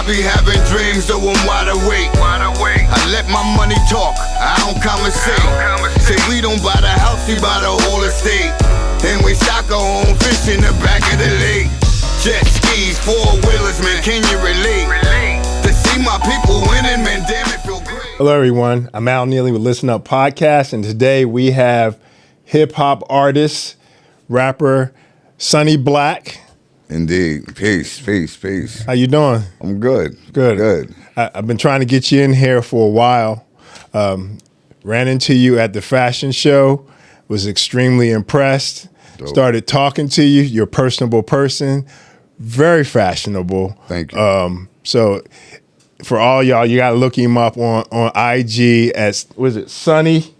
be having dreams, so I'm wide awake. I let my money talk, I don't conversate. Say we don't buy the house, we buy the whole estate. And we stock our own fish in the back of the lake. Jet skis, four-wheelers, man, can you relate? To see my people winning, man, damn it, feel great. Hello, everyone. I'm Al Neely with ListenUp Podcast, and today we have hip-hop artist, rapper, Sonny Black. Indeed. Peace. How you doing? I'm good. Good. I've been trying to get you in here for a while. Ran into you at the fashion show, was extremely impressed. Dope. Started talking to you. You're a personable person, very fashionable. Thank you. So for all y'all, you got to look him up on IG as, was it Sonny?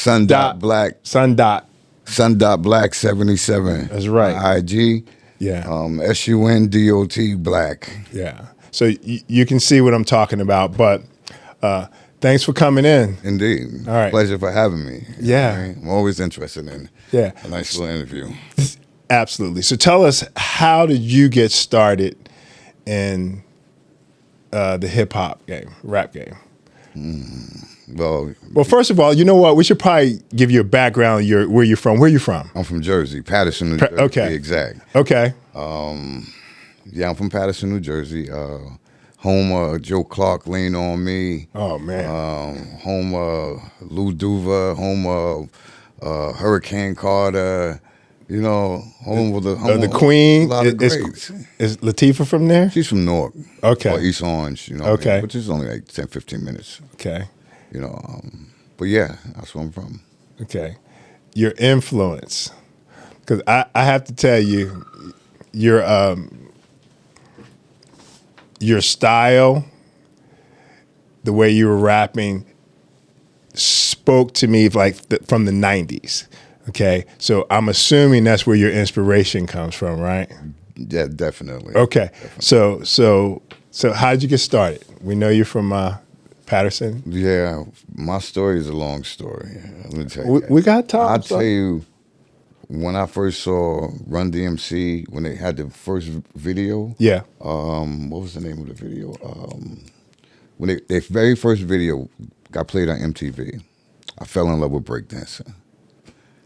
Black. Black 77. That's right. IG. Yeah. SUNDOT Black. Yeah. So you can see what I'm talking about, but thanks for coming in. Indeed. All right. Pleasure for having me. Yeah. I'm always interested in a nice little interview. Absolutely. So tell us, how did you get started in the hip hop game, rap game? Well, first of all, you know what? We should probably give you a background. Where you're from. Where are you from? I'm from Jersey, Paterson, New Jersey. Okay. To be exact. Okay. Yeah, I'm from Paterson, New Jersey. Home of Joe Clark, Lean on Me. Oh man. Home of Lou Duva. Home of Hurricane Carter. You know, home of the Queen. A lot of greats. Is Latifah from there? She's from Newark. Okay. Or East Orange. You know. Okay. Which is only like 10, 15 minutes. Okay. You know, but yeah, that's where I'm from. Okay. Your influence, because I have to tell you, your style, the way you were rapping, spoke to me like from the 90s. Okay. So I'm assuming that's where your inspiration comes from, right? Yeah, definitely. Okay. Definitely. So how did you get started? We know you're from Paterson. Yeah, my story is a long story. Let me tell you. We got time. I'll tell you, when I first saw Run DMC, when they had the first video. Yeah. What was the name of the video? When their very first video got played on MTV, I fell in love with breakdancing.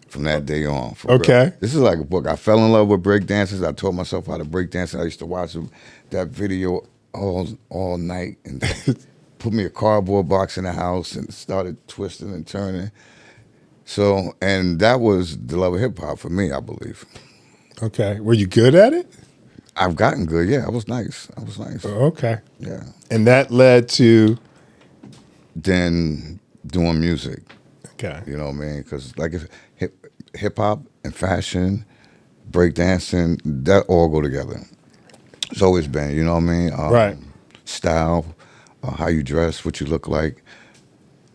From that day on. Okay. Real. This is like a book. I fell in love with breakdancers. I taught myself how to breakdance. I used to watch that video all night and put me a cardboard box in the house and started twisting and turning. So, and that was the love of hip hop for me, I believe. Okay. Were you good at it? I've gotten good. Yeah, I was nice. Okay. Yeah. And that led to? Then doing music. Okay. You know what I mean? Because like hip hop and fashion, breakdancing, that all go together. It's always been, you know what I mean? Right. Style, how you dress, what you look like.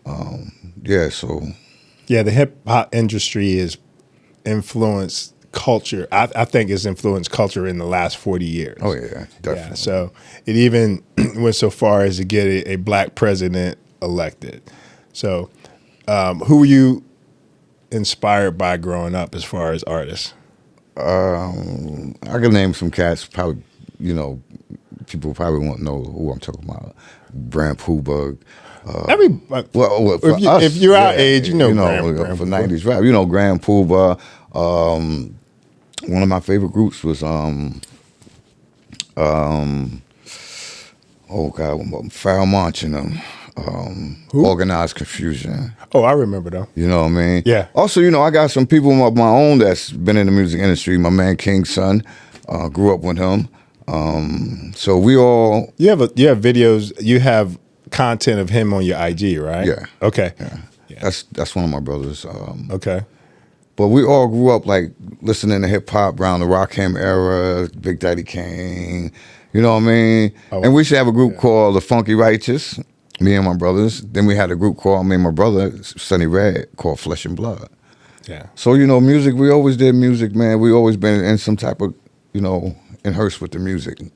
Yeah, the hip hop industry is influenced culture. I think it's influenced culture in the last 40 years. Oh yeah, definitely. Yeah, so it even went so far as to get a black president elected. So who were you inspired by growing up as far as artists? I can name some cats. Probably, you know, people probably won't know who I'm talking about. Grand Puba. If you're our age, you know Grand for Puba. 90s rap. You know Grand Puba. One of my favorite groups was Pharoah Monch and them. Organized Konfusion. Oh, I remember them. You know what I mean? Yeah. Also, you know, I got some people of my own that's been in the music industry. My man King's son, grew up with him. So we all. You have videos. You have content of him on your IG, right? Yeah. Okay. Yeah. That's one of my brothers. Okay. But we all grew up like listening to hip hop around the Rakim era, Big Daddy Kane. You know what I mean? Oh, and we used to have a group called the Funky Righteous. Me and my brothers. Then we had a group called me and my brother, Sonny Red, called Flesh and Blood. Yeah. So, you know, music, we always did music, man. We always been in some type of, you know, enhanced with the music. You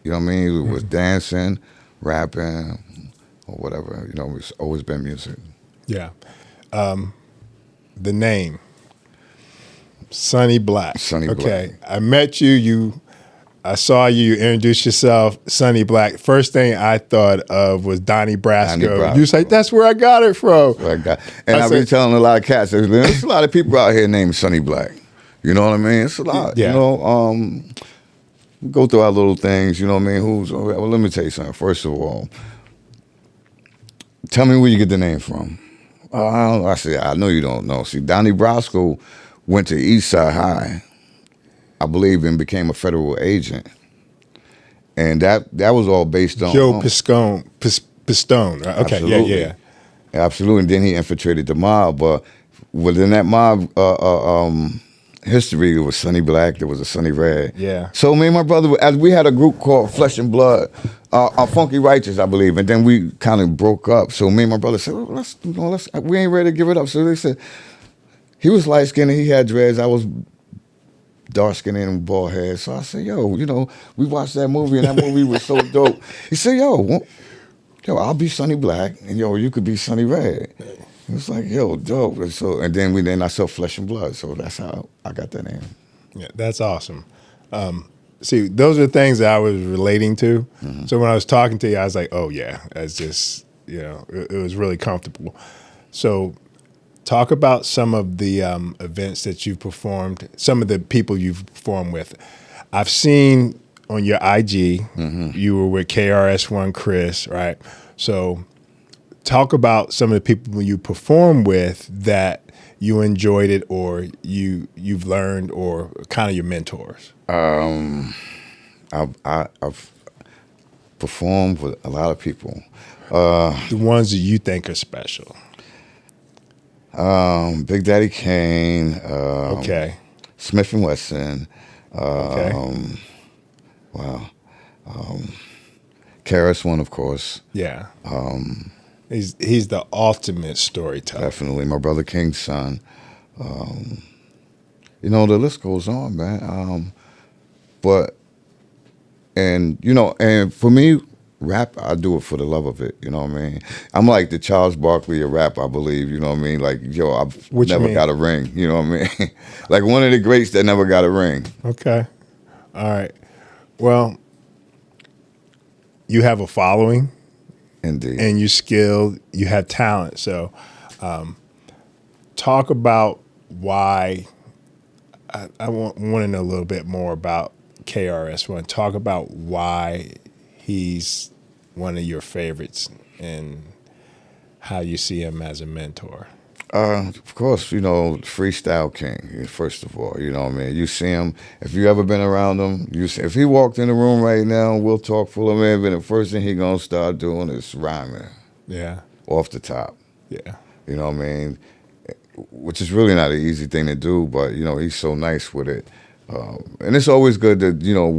know what I mean? It was dancing, rapping, or whatever. You know, it's always been music. Yeah. The name, Sonny Black. Sonny Black. Okay. I met you. I saw you introduce yourself, Sonny Black. First thing I thought of was Donnie Brasco. You was like, that's where I got it from. That's where I got. And I've been telling a lot of cats, there's a lot of people out here named Sonny Black. You know what I mean? It's a lot. Yeah. You know, we go through our little things. You know what I mean? Well, let me tell you something. First of all, tell me where you get the name from. I said, I know you don't know. See, Donnie Brasco went to Eastside High, I believe, and became a federal agent. And that was all based on Joe Pistone. Right? Okay, absolutely. yeah. Absolutely. And then he infiltrated the mob. But within that mob history, there was Sonny Black, there was a Sonny Red. Yeah. So me and my brother, we had a group called Flesh and Blood, Funky Righteous, I believe. And then we kind of broke up. So me and my brother said, well, we ain't ready to give it up. So they said, he was light-skinned, he had dreads. I was dark-skinned and bald head. So I said, yo, you know, we watched that movie, and that movie was so dope. He said, yo, I'll be Sonny Black, and yo, you could be Sonny Red. It was like, yo, dope. And then I saw Flesh and Blood, so that's how I got that name. Yeah, that's awesome. See, those are things that I was relating to. Mm-hmm. So when I was talking to you, I was like, oh yeah, that's just, you know, it was really comfortable. So talk about some of the events that you've performed, some of the people you've performed with. I've seen on your IG, you were with KRS-One, Chris, right? So talk about some of the people you perform with that you enjoyed it, or you've learned, or kind of your mentors. I've performed with a lot of people. The ones that you think are special. Big Daddy Kane. Okay. Smith and Wesson. Okay. Wow. KRS-One, of course. Yeah. He's the ultimate storyteller. Definitely. My brother King's son. You know, the list goes on, man. And for me, rap, I do it for the love of it, you know what I mean? I'm like the Charles Barkley of rap, I believe, you know what I mean? Like, yo, I've never got a ring, you know what I mean? Like one of the greats that never got a ring. Okay. All right. Well, you have a following. Indeed. And you're skilled, you have talent. So talk about why, I want to know a little bit more about KRS-One. Talk about why he's one of your favorites and how you see him as a mentor. Of course, you know, freestyle king, first of all, you know what I mean? You see him, if you ever been around him, if he walked in the room right now, we'll talk full of him, but the first thing he gonna start doing is rhyming. Yeah. Off the top. Yeah. You know what I mean? Which is really not an easy thing to do, but, you know, he's so nice with it. And it's always good to, you know,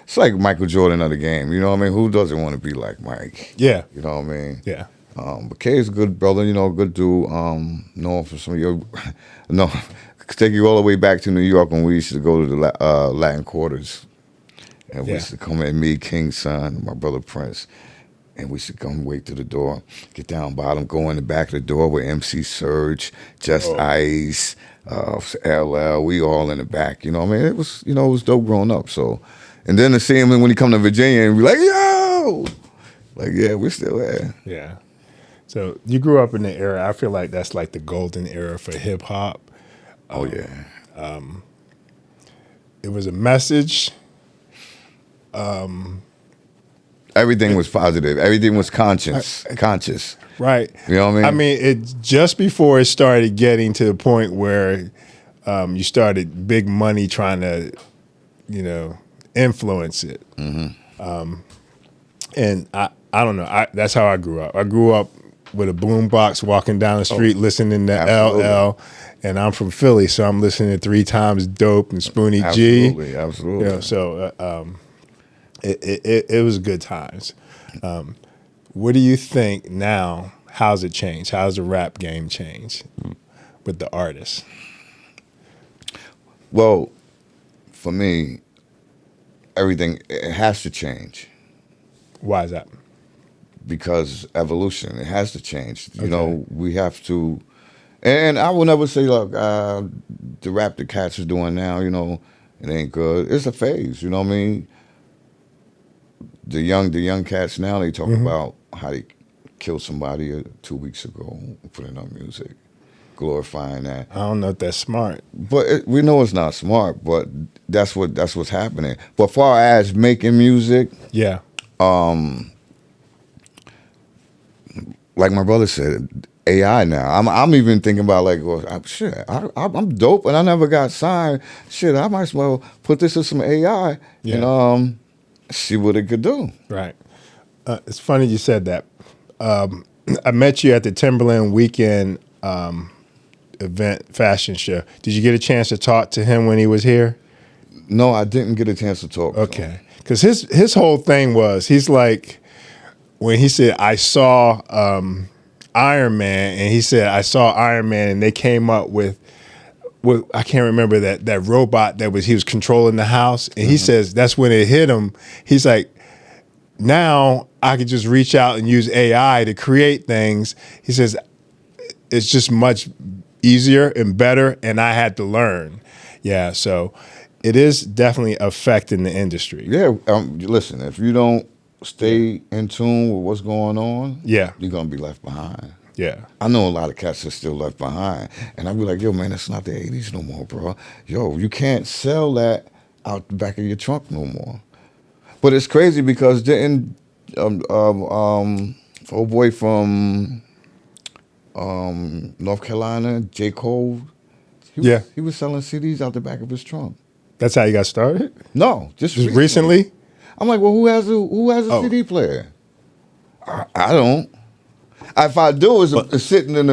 it's like Michael Jordan of the game, you know what I mean? Who doesn't want to be like Mike? Yeah. You know what I mean? Yeah. But Kay is a good brother, you know, good dude. Known for some of your, no, take you all the way back to New York when we used to go to the Latin Quarters. And we used to come in, me, King's son, my brother Prince. And we used to come wait to the door, get down bottom, go in the back of the door with MC Surge, Just Ice, LL, we all in the back. You know what I mean? It was dope growing up. So, and then to see him when he come to Virginia and be like, yo! Like, yeah, we're still there. Yeah. So you grew up in the era, I feel like that's like the golden era for hip hop. Oh, yeah. It was a message. Everything was positive. Everything was conscious. Right. You know what I mean? I mean, it just before it started getting to the point where you started big money trying to, you know, influence it. Mm-hmm. And I don't know. That's how I grew up. I grew up with a boombox walking down the street listening to LL. And I'm from Philly, so I'm listening to 3 Times Dope and Spoonie G. Absolutely. You know, so it was good times. What do you think now? How's it changed? How's the rap game changed with the artists? Well, for me, everything, it has to change. Why is that? Because evolution, it has to change. You know, we have to, and I will never say, look, the rap the cats are doing now, you know, it ain't good. It's a phase, you know what I mean? the young cats now, they talk about how they killed somebody 2 weeks ago, putting on music, glorifying that. I don't know if that's smart. But we know it's not smart, but that's what's happening. But far as making music, Yeah. like my brother said, AI now. I'm even thinking about like, well, I'm dope and I never got signed. Shit, I might as well put this in some AI and see what it could do. Right. It's funny you said that. I met you at the Timberland Weekend event fashion show. Did you get a chance to talk to him when he was here? No, I didn't get a chance to talk. Okay. Because his whole thing was, he's like, when he said, I saw Iron Man, and he said, I saw Iron Man, and they came up with I can't remember that robot he was controlling the house, and he says that's when it hit him. He's like, now I could just reach out and use AI to create things. He says it's just much easier and better, and I had to learn. Yeah, so it is definitely affecting the industry. Yeah, listen, if you don't stay in tune with what's going on, Yeah. you're gonna be left behind. Yeah. I know a lot of cats are still left behind, and I'd be like, yo, man, that's not the 80s no more, bro. Yo, you can't sell that out the back of your trunk no more. But it's crazy because didn't old boy from North Carolina, J. Cole, he was selling CDs out the back of his trunk. That's how you got started? No, just recently? I'm like, well, who has a CD player? I don't. If I do, it's sitting on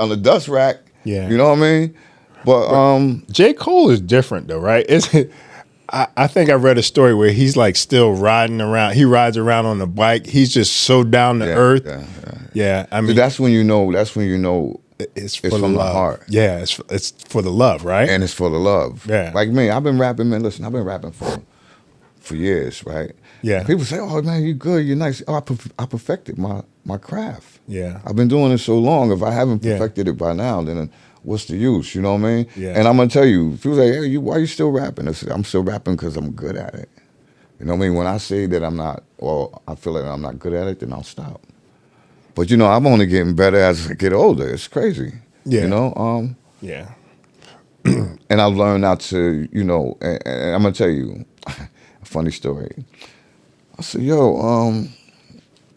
the dust rack. Yeah, you know what I mean. But J. Cole is different though, right? I think I read a story where he's like still riding around. He rides around on a bike. He's just so down to earth. Yeah. I mean, that's when you know. It's from the heart. Yeah, it's for the love, right? And it's for the love. Yeah. Like me, I've been rapping, man. Listen, I've been rapping for years, right? Yeah. People say, "Oh man, you good, you're nice." Oh, I perfected my craft. Yeah. I've been doing it so long. If I haven't perfected it by now, then what's the use? You know what I mean? Yeah. And I'm gonna tell you, people say, "Hey, why are you still rapping?" I say, I'm still rapping because I'm good at it. You know what I mean? When I say that I'm not, or I feel like I'm not good at it, then I'll stop. But you know, I'm only getting better as I get older. It's crazy. Yeah. You know. Yeah. And I've learned not to, you know, and I'm gonna tell you a funny story. I said,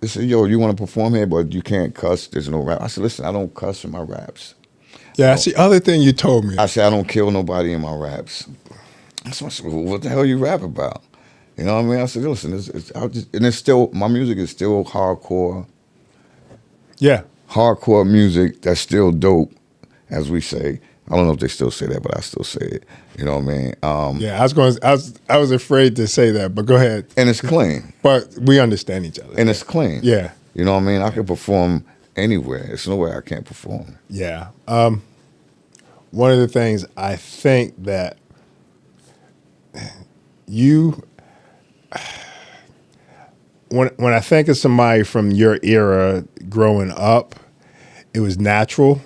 they said, you want to perform here, but you can't cuss. There's no rap. I said, listen, I don't cuss in my raps. Yeah, that's the other thing you told me. I said, I don't kill nobody in my raps. So I said, well, what the hell you rap about? You know what I mean? I said, listen, it's still, my music is still hardcore. Yeah. Hardcore music that's still dope, as we say. I don't know if they still say that, but I still say it. You know what I mean? Yeah, I was afraid to say that, but go ahead. And it's clean. But we understand each other. And it's clean. Yeah. You know what I mean? I can perform anywhere. There's nowhere I can't perform. Yeah. One of the things I think that when I think of somebody from your era growing up, it was natural.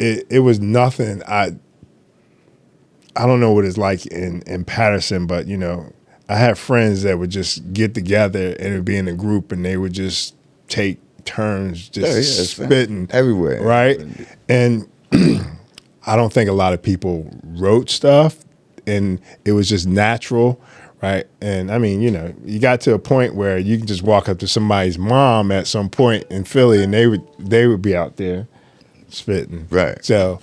It was nothing. I don't know what it's like in Paterson, but you know, I had friends that would just get together and it would be in a group and they would just take turns just spitting everywhere, right? And I don't think a lot of people wrote stuff, and it was just natural, right? And I mean, you know, you got to a point where you can just walk up to somebody's mom at some point in Philly, and they would be out there spitting, right? So,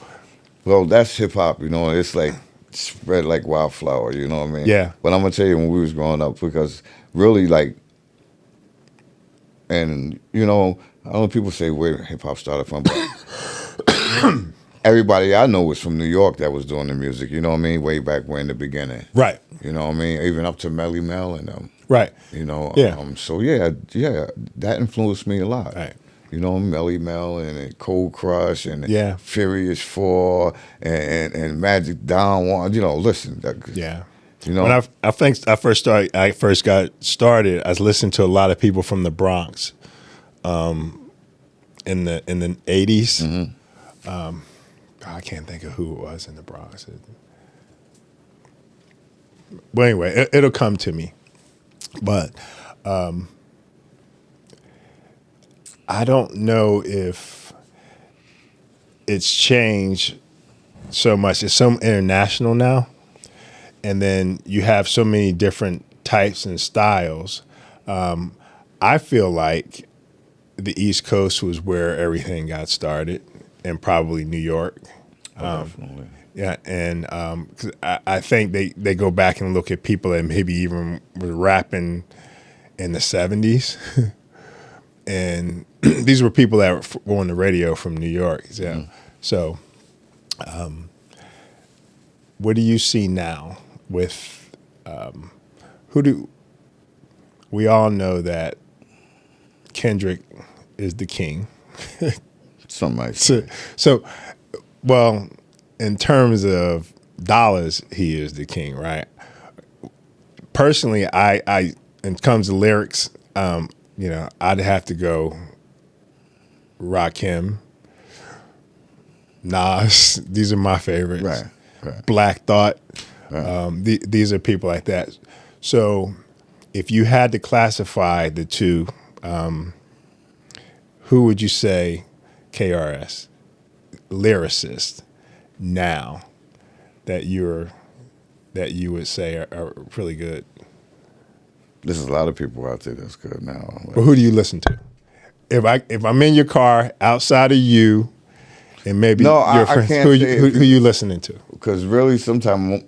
well, that's hip hop, you know. It's like spread like wildflower, you know what I mean? Yeah. But I'm gonna tell you, when we was growing up, because really, like, and you know, I don't know, people say where hip hop started from, but everybody I know was from New York that was doing the music, you know what I mean? Way back when, in the beginning, right? You know what I mean? Even up to Melly Mel and them, right? You know, yeah. So yeah, that influenced me a lot, right? You know, Melly Mel and Cold Crush and Furious 4 and Magic Down One. You know, listen. Yeah. You know, when I think I first got started, I was listening to a lot of people from the Bronx, in the 80s. Mm-hmm. I can't think of who it was in the Bronx. But anyway, it'll come to me. But I don't know if it's changed so much. It's so international now. And then you have so many different types and styles. I feel like the East Coast was where everything got started, and probably New York. Definitely. Yeah, and 'cause I think they go back and look at people that maybe even were rapping in the 70s. And these were people that were on the radio from New York. Yeah. Mm-hmm. So what do you see now with we all know that Kendrick is the king. Something like that. So, well, in terms of dollars, he is the king, right? Personally, I when it comes to lyrics, I'd have to go Rakim, Nas. These are my favorites. Right. Black Thought. Right. These are people like that. So, if you had to classify the two, who would you say KRS lyricist now that you would say are really good? There's a lot of people out there that's good now. But who do you listen to? If I'm in your car outside of you, and maybe your friends, who you listening to? Because really, sometimes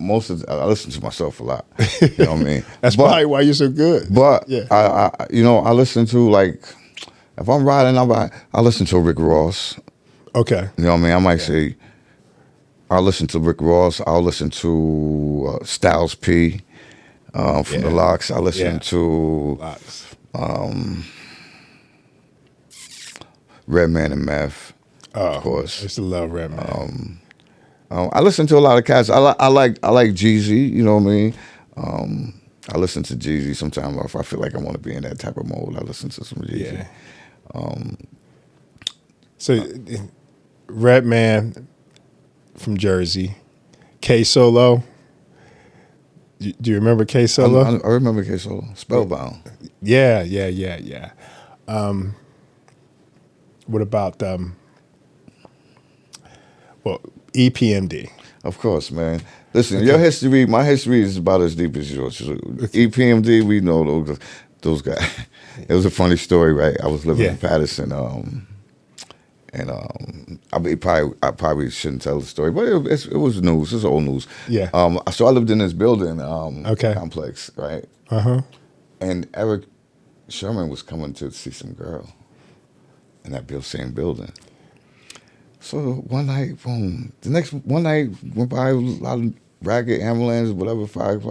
I listen to myself a lot. You know what I mean? That's probably why you're so good. But yeah. I listen to, like, if I'm riding, I listen to Rick Ross. Okay. You know what I mean? I might say I'll listen to Rick Ross. I'll listen to Styles P from the Locks. I listen to Redman and Meth. Of course. I used to love Redman. I listen to a lot of cats. I like Jeezy. You know what I mean? I listen to Jeezy sometimes if I feel like I want to be in that type of mode. I listen to some Jeezy. Yeah. So Redman from Jersey, K Solo. Do you remember K Solo? I remember K Solo. Spellbound. Yeah. What about EPMD? Of course, man. Listen, your history, my history is about as deep as yours. EPMD, we know those guys. It was a funny story, right? I was living in Paterson, and I probably shouldn't tell the story, but it was news. It's old news. Yeah. So I lived in this building complex, right? And Eric Sherman was coming to see some girl in that same building. So one night, boom. One night went by, a lot of ragged ambulance, whatever, fire.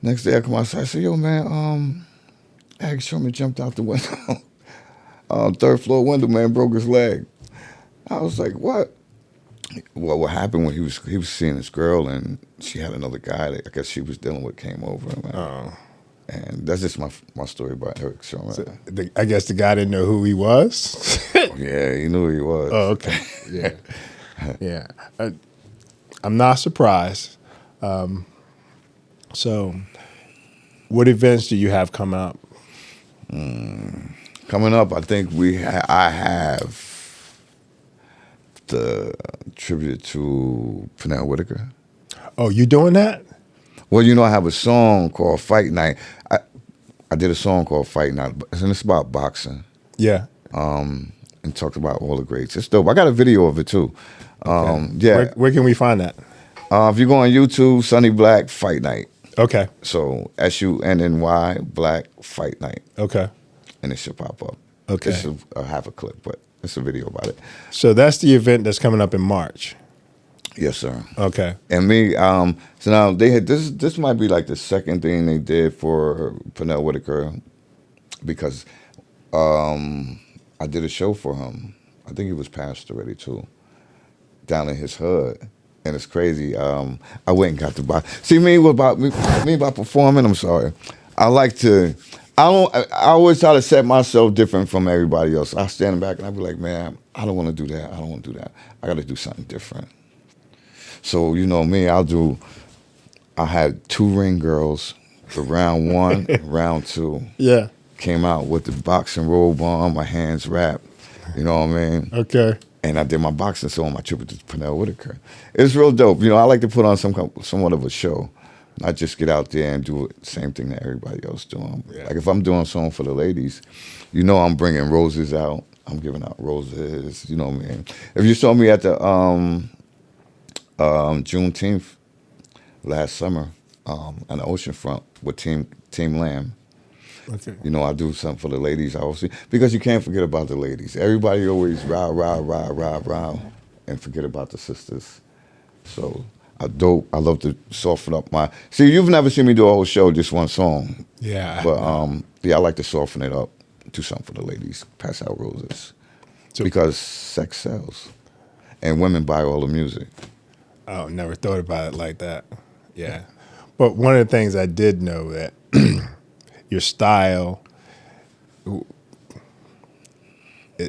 Next day I come outside, I said, yo, man, Eric Sherman jumped out the window. Third floor window, man, broke his leg. I was like, what? Well, what happened when he was seeing this girl and she had another guy that I guess she was dealing with came over. And that's just my story about Eric Sherman. So I guess the guy didn't know who he was. Yeah, he knew who he was. Oh, okay. Yeah. Yeah. I'm not surprised. So what events do you have coming up? Coming up, I think I have the tribute to Pernell Whitaker. Oh, you doing that? Well, I have a song called Fight Night. I did a song called Fight Night, and it's about boxing. Yeah. And talked about all the greats. It's dope. I got a video of it too. Okay. Yeah. Where can we find that? If you go on YouTube, Sonny Black Fight Night. Okay. So SUNNY Black Fight Night. Okay. And it should pop up. Okay. It's a half a clip, but it's a video about it. So that's the event that's coming up in March. Yes, sir. Okay. And me, so now they had this might be like the second thing they did for Pernell Whitaker, because I did a show for him. I think he was passed already too, down in his hood. And it's crazy. I went and got to buy. See, me about performing, I'm sorry. I always try to set myself different from everybody else. I stand back and I be like, man, I don't want to do that. I don't want to do that. I got to do something different. So, me, I had 2 ring girls the round 1, round 2. Yeah. Came out with the boxing robe on, my hands wrapped. You know what I mean? Okay. And I did my boxing show on my trip with Pernell Whitaker. It's real dope. You know, I like to put on somewhat of a show. Not just get out there and do the same thing that everybody else doing. Yeah. Like if I'm doing something for the ladies, you know I'm bringing roses out. I'm giving out roses. You know what I mean? If you saw me at the Juneteenth last summer on the oceanfront with Team Lamb. Okay. You know, I do something for the ladies, obviously, because you can't forget about the ladies. Everybody always rah, and forget about the sisters. So I love to soften up my. See, you've never seen me do a whole show, just one song. Yeah. But I like to soften it up, do something for the ladies, pass out roses, because sex sells, and women buy all the music. Oh, never thought about it like that. Yeah. But one of the things I did know that your style,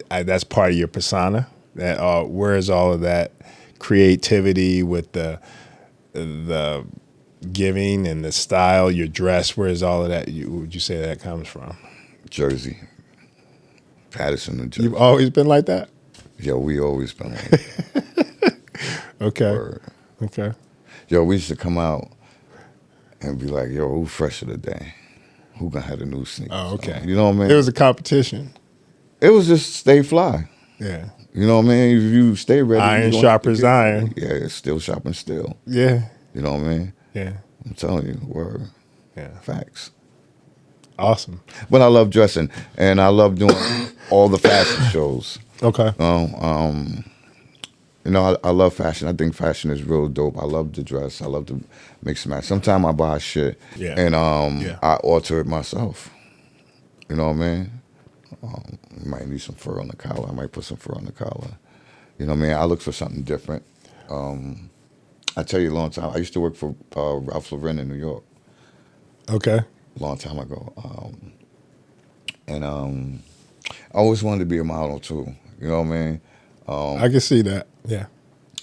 that's part of your persona. That where's all of that creativity with the giving and the style, your dress? Where's all of that? Would you say that comes from? Jersey, Paterson, New Jersey. You've always been like that? Yo, we always been like that. Okay. Word. Okay. Yo, we used to come out and be like, yo, who fresh of the day? Who gonna have the new sneakers? Oh, okay. You know what I mean? It was a competition. It was just stay fly. Yeah. You know what I mean? If you stay ready. Iron sharpens iron. Yeah, it's still sharpens still. Yeah. You know what I mean? Yeah. I'm telling you, word. Yeah. Facts. Awesome. But I love dressing, and I love doing all the fashion shows. Okay. You know, I love fashion. I think fashion is real dope. I love to dress. I love to mix and match. Sometimes I buy shit and I alter it myself. You know what I mean? You might need some fur on the collar. I might put some fur on the collar. You know what I mean? I look for something different. I tell you a long time. I used to work for Ralph Lauren in New York. Okay. A long time ago. And I always wanted to be a model too. You know what I mean? I can see that. Yeah.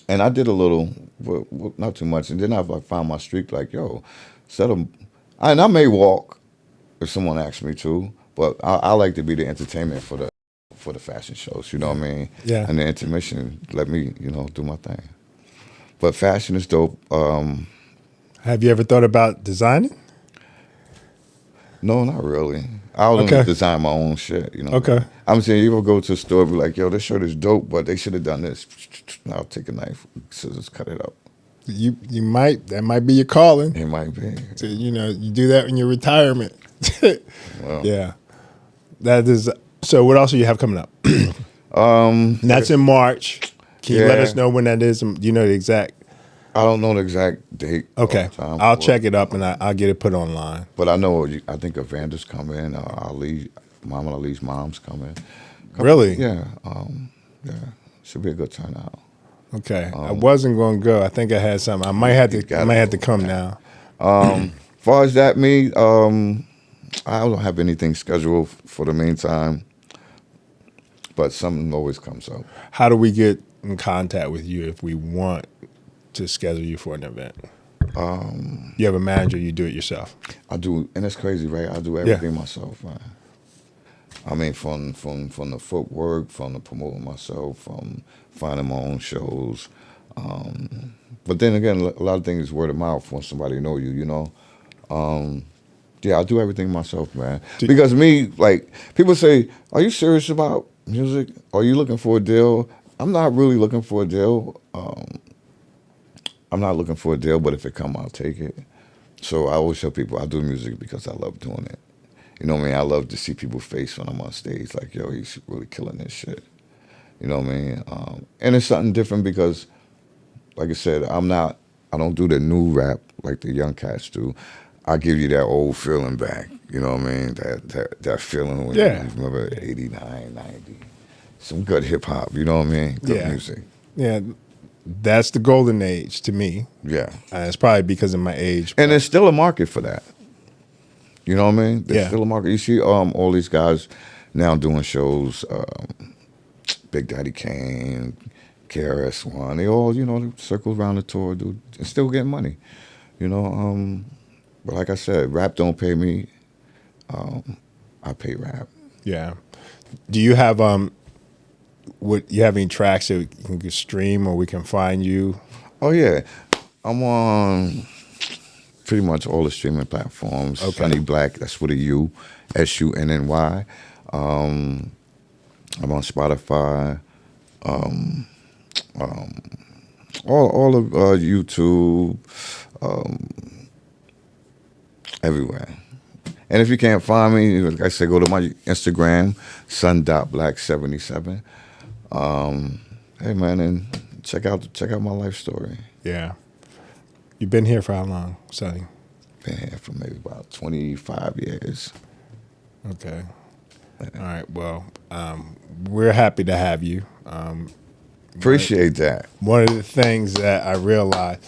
And I did a little, well, not too much. And then I found my streak like, yo, and I may walk if someone asks me to, but I like to be the entertainment for the fashion shows, you know what I mean? Yeah. And the intermission let me, do my thing. But fashion is dope. Have you ever thought about designing? No, not really. I don't design my own shit, Okay. I'm saying you ever go to a store and be like, yo, this shirt is dope, but they should have done this. I'll take a knife, scissors, cut it up. That might be your calling. It might be. So, you do that in your retirement. Well, yeah. That is. So what else do you have coming up? That's in March. Can you let us know when that is? Do you know the exact? I don't know the exact date. Okay. I'll check it up and I'll get it put online. But I know, I think Evander's coming. Mama Ali's mom's coming. Really? Yeah. Yeah. Should be a good turnout. Okay. I wasn't going to go. I think I had something. I might have to come now. As far as that, I don't have anything scheduled for the meantime. But something always comes up. How do we get in contact with you if we want to schedule you for an event? You have a manager, you do it yourself. I do, and it's crazy, right? I do everything myself, man. I mean, from the footwork, from the promoting myself, from finding my own shows. But then again, a lot of things is word of mouth when somebody know you, Yeah, I do everything myself, man. Because people say, are you serious about music? Are you looking for a deal? I'm not really looking for a deal. I'm not looking for a deal, but if it come, I'll take it. So I always tell people I do music because I love doing it. You know what I mean? I love to see people's face when I'm on stage, like, yo, he's really killing this shit. You know what I mean? And it's something different because, like I said, I don't do the new rap like the young cats do. I give you that old feeling back. You know what I mean? That feeling when you remember 89, 90. Some good hip hop, you know what I mean? Good music. Yeah. That's the golden age to me. Yeah. It's probably because of my age. And there's still a market for that. You know what I mean? There's Yeah. still a market. You see all these guys now doing shows, Big Daddy Kane, KRS-One, they all, circle around the tour, dude, and still getting money. But like I said, rap don't pay me. I pay rap. Yeah. Do you have you have any tracks that we can stream or we can find you? Oh yeah, I'm on pretty much all the streaming platforms. Okay. Sonny Black, that's with a U, SUNNY. I'm on Spotify. All of YouTube, everywhere. And if you can't find me, like I said, go to my Instagram, sun.black77. Hey man, and check out my life story. Yeah. You've been here for how long, Sonny? Been here for maybe about 25 years. Okay. All right. Well, we're happy to have you. Appreciate that. One of the things that I realized,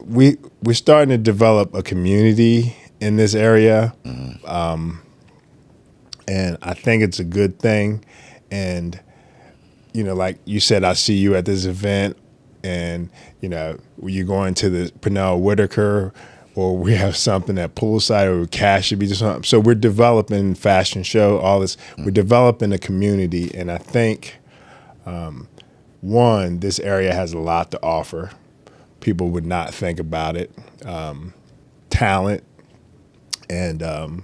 we're starting to develop a community in this area, and I think it's a good thing. And like you said, I see you at this event, and you're going to the Pernell Whitaker, or we have something at Poolside, or Cash should be just something. So we're developing fashion show, all this. We're developing a community, and I think, one, this area has a lot to offer. People would not think about it. Talent and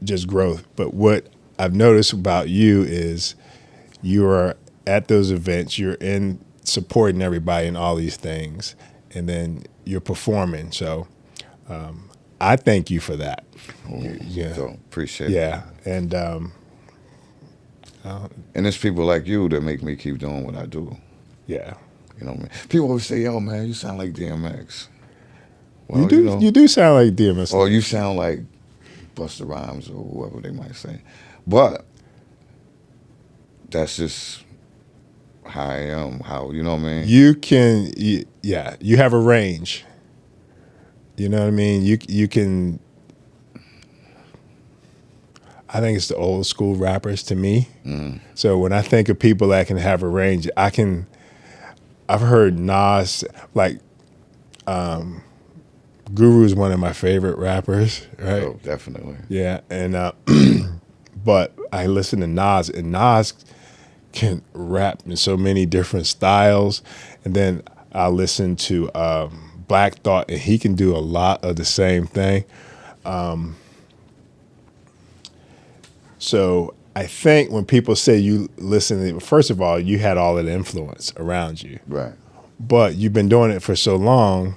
just growth. But what I've noticed about you is you are at those events, you're in supporting everybody in all these things, and then you're performing. So I thank you for that. Yeah. So appreciate it. Yeah. And it's people like you that make me keep doing what I do. yeah. You know what I mean? People always say, yo, man, you sound like DMX. Well, You do sound like DMX. Or you sound like Busta Rhymes or whoever they might say. But that's just how I am, you know what I mean? You have a range. You know what I mean? You can, I think it's the old school rappers to me. So when I think of people that can have a range, I've heard Nas, like, Guru is one of my favorite rappers, right? Oh, definitely. Yeah, and but I listen to Nas, and Nas can rap in so many different styles. And then I listen to Black Thought, and he can do a lot of the same thing. So I think when people say you listen, first of all, you had all of the influence around you. Right. But you've been doing it for so long,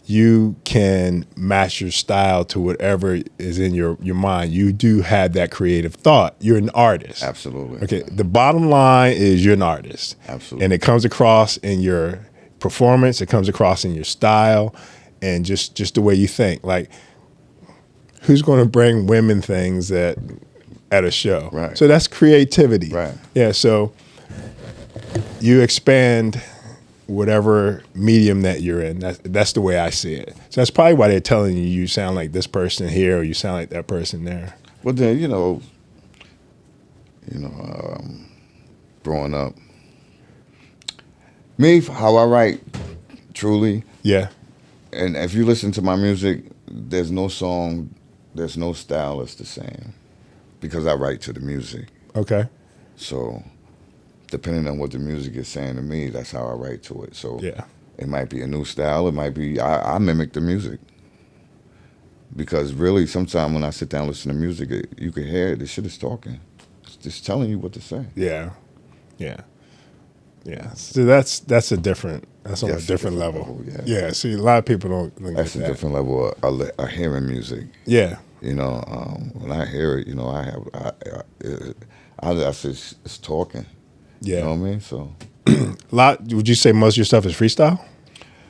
you can match your style to whatever is in your mind. You do have that creative thought. You're an artist. Absolutely. Okay. The bottom line is you're an artist. Absolutely. And it comes across in your performance. It comes across in your style and just the way you think. Like, who's going to bring women things at a show? Right. So that's creativity. Right. Yeah. So you expand whatever medium that you're in. That's the way I see it. So that's probably why they're telling you sound like this person here or you sound like that person there. Well, then, growing up, me, how I write, truly, Yeah. and if you listen to my music, there's no song, there's no style that's the same because I write to the music. Okay. So depending on what the music is saying to me, that's how I write to it. So Yeah. it might be a new style. It might be, I mimic the music. Because really, sometimes when I sit down and listen to music, you can hear it. The shit is talking. It's just telling you what to say. Yeah. Yeah. Yeah. So that's on a different level. Yeah. See, a lot of people don't think That's a that. different level of hearing music. Yeah. When I hear it, it's talking. Yeah. You know what I mean? So Would you say most of your stuff is freestyle?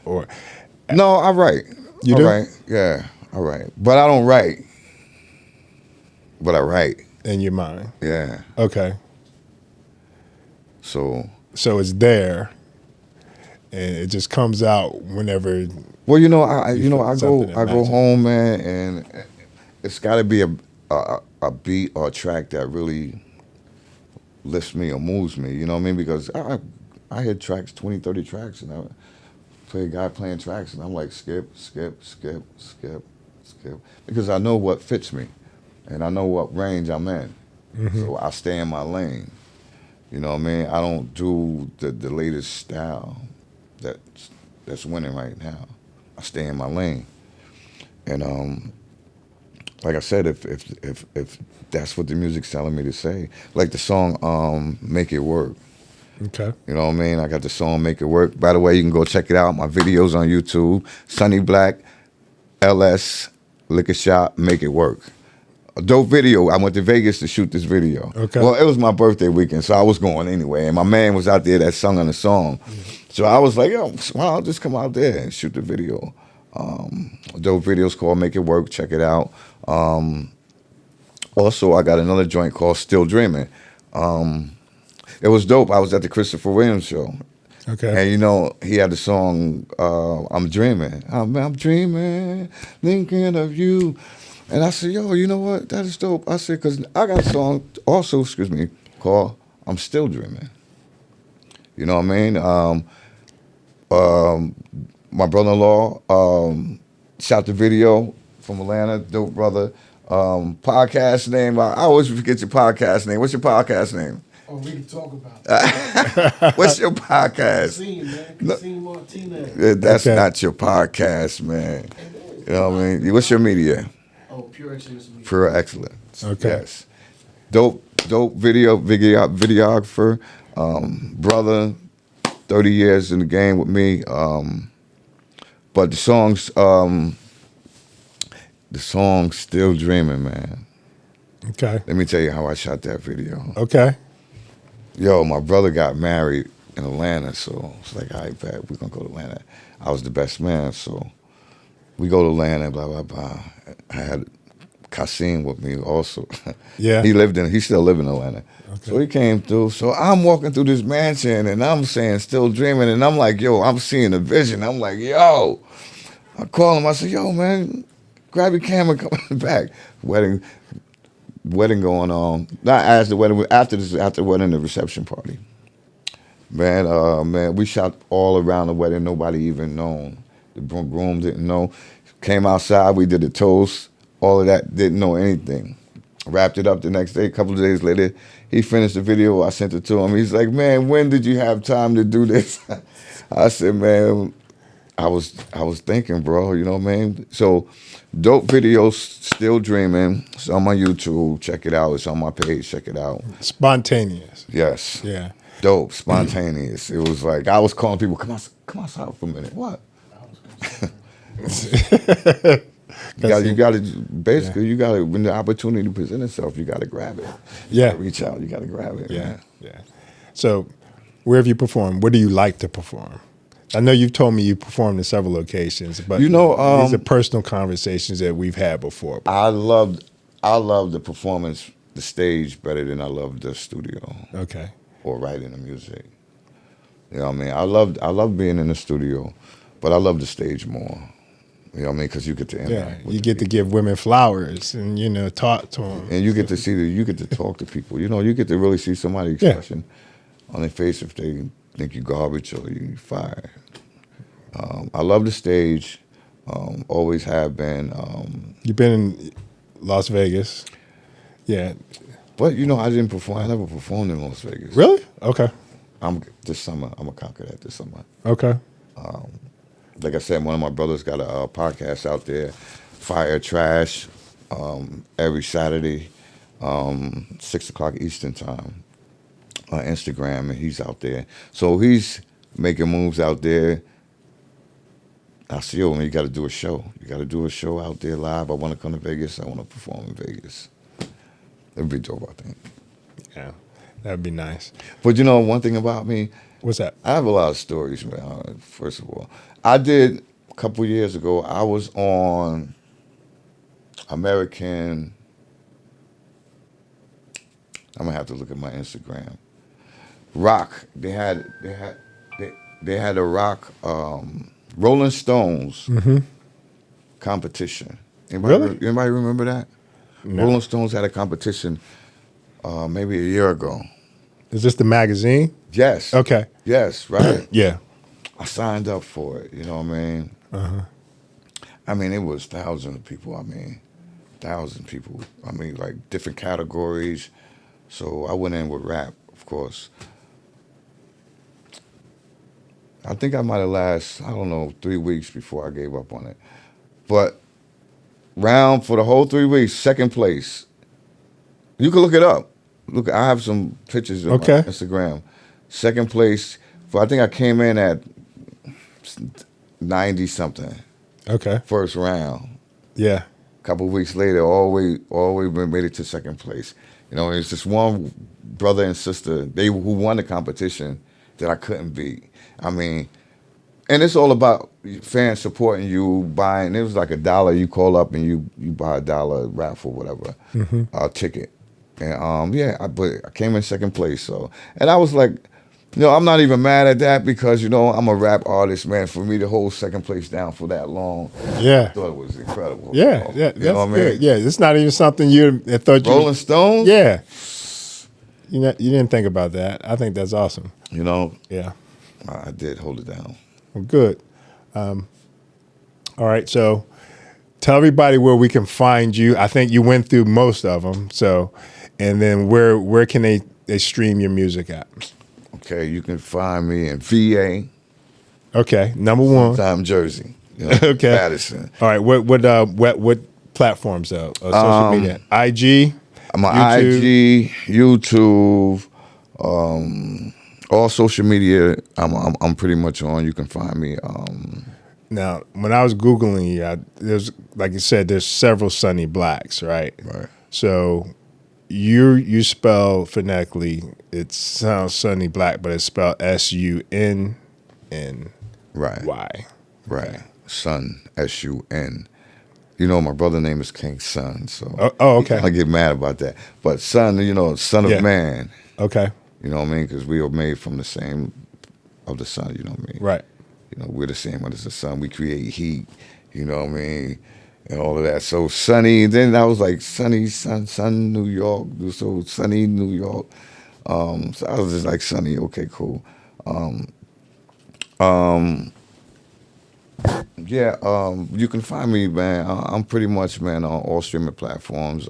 Or no, I write. You I do? write. Yeah, I write. But I don't write. But I write. in your mind? Yeah. Okay. So it's there, and it just comes out whenever. well, I go something that matches. home, man, and it's got to be a beat or a track that really lifts me or moves me. You know what I mean? Because I hear tracks, 20, 30 tracks, and play a guy playing tracks, and I'm like, skip, because I know what fits me, and I know what range I'm in, so I stay in my lane. You know what I mean? I don't do the latest style that's winning right now. I stay in my lane, and like I said, if that's what the music's telling me to say, like the song "Make It Work." Okay. You know what I mean? I got the song "Make It Work." By the way, you can go check it out. My videos on YouTube. Sonny Black, LS, Liquor Shop, Make It Work. A dope video. I went to Vegas to shoot this video. Okay. Well, it was my birthday weekend, so I was going anyway. And my man was out there that sung on the song. So I was like, yo, well, I'll just come out there and shoot the video. A dope video's called "Make It Work." Check it out. Also, I got another joint called "Still Dreaming." It was dope. I was at the Christopher Williams show. Okay. And you know, he had the song "I'm Dreaming." I'm dreaming, thinking of you. And I said, yo, you know what? That is dope. I said, because I got a song also, called "I'm Still Dreaming." You know what I mean? My brother-in-law shot the video from Atlanta, dope brother. Podcast name, I always forget your podcast name. What's your podcast name? Oh, we can talk about that. What's your podcast? Cassim, man. Cassim Martinez. That's Okay. not your podcast, man. You know what I mean? What's your media? Oh, Pure Excellence Media. Pure Excellence. Okay. Yes. Dope videographer, brother, 30 years in the game with me. But the song's Still Dreaming, man. Okay. Let me tell you how I shot that video. Okay. Yo, my brother got married in Atlanta, so it's like, all right, bet, we're going to go to Atlanta. I was the best man, so we go to Atlanta, blah, blah, blah. I had Kassim with me also. Yeah. He still live in Atlanta. Okay. So he came through. So I'm walking through this mansion, and I'm saying, "Still Dreaming," and I'm like, yo, I'm seeing a vision. I'm like, yo. I call him, I said, yo, man, grab your camera, come in the back. Wedding going on. Not as the wedding, after the wedding, the reception party. Man, we shot all around the wedding. Nobody even known. The groom didn't know. Came outside, we did the toast. All of that, didn't know anything. Wrapped it up the next day. A couple of days later, he finished the video. I sent it to him. He's like, man, when did you have time to do this? I said, man, I was thinking, bro, you know what I mean? So, dope videos, Still Dreaming. It's on my YouTube. Check it out. It's on my page. Check it out. Spontaneous. Yes. Yeah. Dope, spontaneous. It was like, I was calling people, come outside for a minute. What? You got to, basically, you got to, when the opportunity presents itself, you got to grab it. Yeah. Reach out. You got to grab it. Yeah. Man. Yeah. So, where have you performed? Where do you like to perform? I know you've told me you performed in several locations, but you know, these are personal conversations that we've had before. I love the performance, the stage better than I love the studio Okay. or writing the music. You know what I mean? I love being in the studio, but I love the stage more. You know what I mean? Because you get to interact. Yeah. with You the get to give women flowers and talk to them. And you get to you get to talk to people. You know, you get to really see somebody's expression on their face if they think you garbage or you fired. I love the stage. Always have been. You've been in Las Vegas. Yeah. But you know, I didn't perform. I never performed in Las Vegas. Really? Okay. This summer. I'm gonna conquer that this summer. Okay. Like I said, one of my brothers got a podcast out there, Fire Trash, every Saturday, 6 o'clock Eastern time on Instagram, and he's out there. So he's making moves out there. I said, yo, man, you got to do a show. You got to do a show out there live. I want to come to Vegas. I want to perform in Vegas. It'd be dope, I think. Yeah. That'd be nice. But you know, one thing about me, What's that? I have a lot of stories, man. First of all, I did a couple years ago. I was on American. I'm gonna have to look at my Instagram. Rock. They had a rock Rolling Stones competition. Anybody remember that? No. Rolling Stones had a competition maybe a year ago. Is this the magazine? Yes. Okay. Yes. Right. Yeah. I signed up for it. You know what I mean? I mean, it was thousands of people. I mean, 1,000 people. I mean, like different categories. So I went in with rap, of course. I think I might have lasted, I don't know, 3 weeks before I gave up on it. But for the whole 3 weeks, second place. You can look it up. Look, I have some pictures on my Instagram. Second place. I think I came in at 90 something. Okay. First round. Yeah. A couple of weeks later, always made it to second place. You know, it's just one brother and sister who won the competition that I couldn't beat. I mean, and it's all about fans supporting you, buying. It was like $1. You call up and you buy $1 raffle, whatever, ticket. And but I came in second place. So, and I was like, I'm not even mad at that because I'm a rap artist, man. For me to hold second place down for that long, I thought it was incredible. Yeah, you know what I mean? Good. Yeah, it's not even something you thought. Rolling Stones. Yeah, you didn't think about that. I think that's awesome. Yeah, I did hold it down. Well, good. All right, so tell everybody where we can find you. I think you went through most of them. So, and then where can they stream your music at? Okay, you can find me in VA. Okay, number one. Sometime Jersey. Okay. Paterson. All right, what platforms though? Social media. IG. I'm on YouTube. IG, YouTube, all social media. I'm pretty much on. You can find me. Now, when I was Googling you, there's, like you said, there's several Sonny Blacks, right? Right. So you spell phonetically, it sounds Sonny Black, but it's spelled SUNNY. Right. Right. Sun, SUN. My brother's name is King Son, so okay. I get mad about that. But Son, son of man. Okay. You know what I mean? Because we are made from the same of the sun. You know what I mean? Right. We're the same as the sun. We create heat. You know what I mean? And all of that. So Sunny. Then I was like Sunny, Sun, New York. So Sunny, New York. So I was just like Sunny. Okay, cool. You can find me, man. I'm pretty much, man, on all streaming platforms.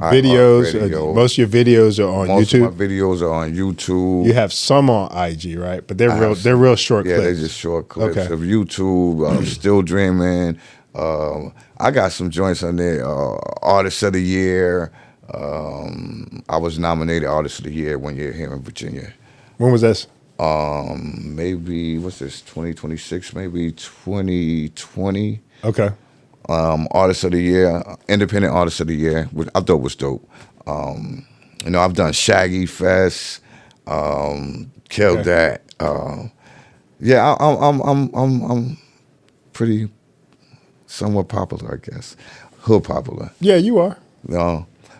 Videos. Most of your videos are on YouTube. Most of my videos are on YouTube. You have some on IG, right? But they're real short clips. Yeah, they're just short clips of YouTube. Still Dreaming. I got some joints on there. Artist of the Year. I was nominated Artist of the Year one year here in Virginia. When was this? Maybe, what's this, 2026, maybe 2020. Okay. Artist of the Year, Independent Artist of the Year, which I thought was dope. I've done Shaggy Fest, killed that. I'm pretty somewhat popular, I guess. Hood popular. Yeah, you are.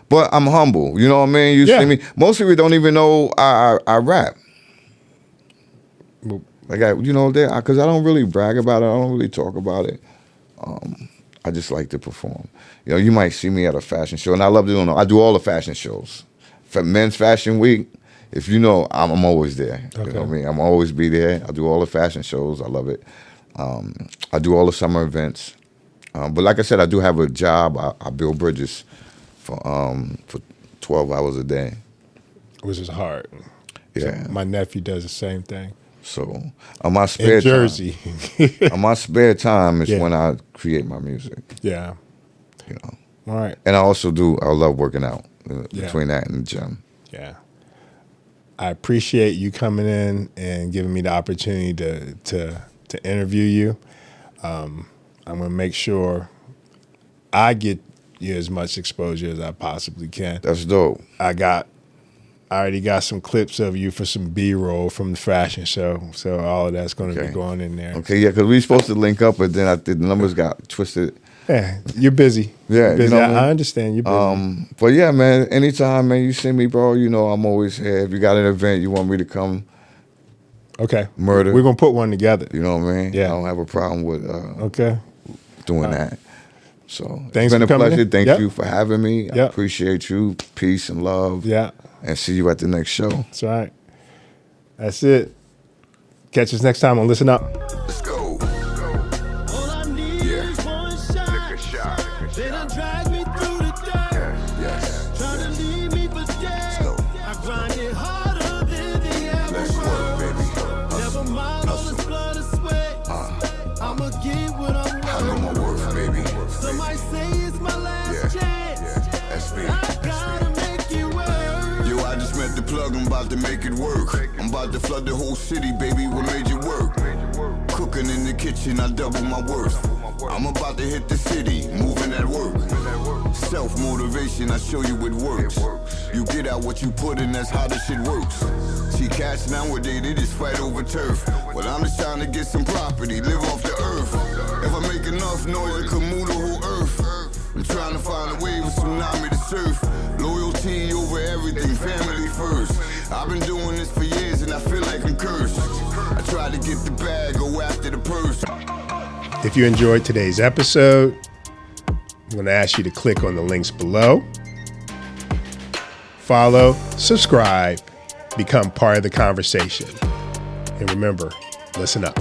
But I'm humble. You know what I mean? You see me? Most people don't even know I rap. Like because I don't really brag about it. I don't really talk about it. I just like to perform. You might see me at a fashion show, and I love doing. I do all the fashion shows. For Men's Fashion Week, if I'm always there. Okay. You know what I mean? I'm always be there. I do all the fashion shows. I love it. I do all the summer events. But like I said, I do have a job. I build bridges for 12 hours a day. Which is hard. Yeah. So my nephew does the same thing. So on my spare in Jersey. on my spare time is when I create my music. Yeah. All right. And I love working out between that and the gym. Yeah. I appreciate you coming in and giving me the opportunity to interview you. I'm going to make sure I get you as much exposure as I possibly can. That's dope. I already got some clips of you for some B-roll from the fashion show, so all of that's going to be going in there. Okay, yeah, because we were supposed to link up, but then the numbers got twisted. Yeah, you're busy. Yeah, you're busy. I understand. You're busy. But yeah, man, anytime, man, you see me, bro, I'm always here. If you got an event you want me to come, okay, murder, we're gonna put one together. You know what I mean? Yeah, I don't have a problem with doing that. So thanks it's been a pleasure. In. Thank you for having me. I Yep. appreciate you. Peace and love. Yeah. And see you at the next show. That's right. That's it. Catch us next time on Listen Up. Let's go. All I need is one shot. They done drag me through the dirt. Yes. Trying to leave me for dead. go. I grind it harder than the average Let's work, baby. Never mind all this blood and sweat. I'ma get what I'm I know worth. my worth, baby. Some might say it's my last chance. That's me. I gotta make it work. Yo, I just met the plug, I'm about to make it work. I'm about to flood the whole city, baby, with major work. Cooking in the kitchen, I double my worth. I'm about to hit the city, moving at work. Self-motivation, I show you it works. You get out what you put in, that's how this shit works. See, cats nowadays, they just fight over turf. Well, I'm just trying to get some property, live off the earth. If I make enough noise, it could move the whole earth. I'm trying to find a wave of tsunami to surf. Loyalty over everything, family first. I've been doing this for years and I feel like I'm cursed. I try to get the bag, go after the purse. If you enjoyed today's episode, I'm going to ask you to click on the links below. Follow, subscribe, become part of the conversation. And remember, listen up.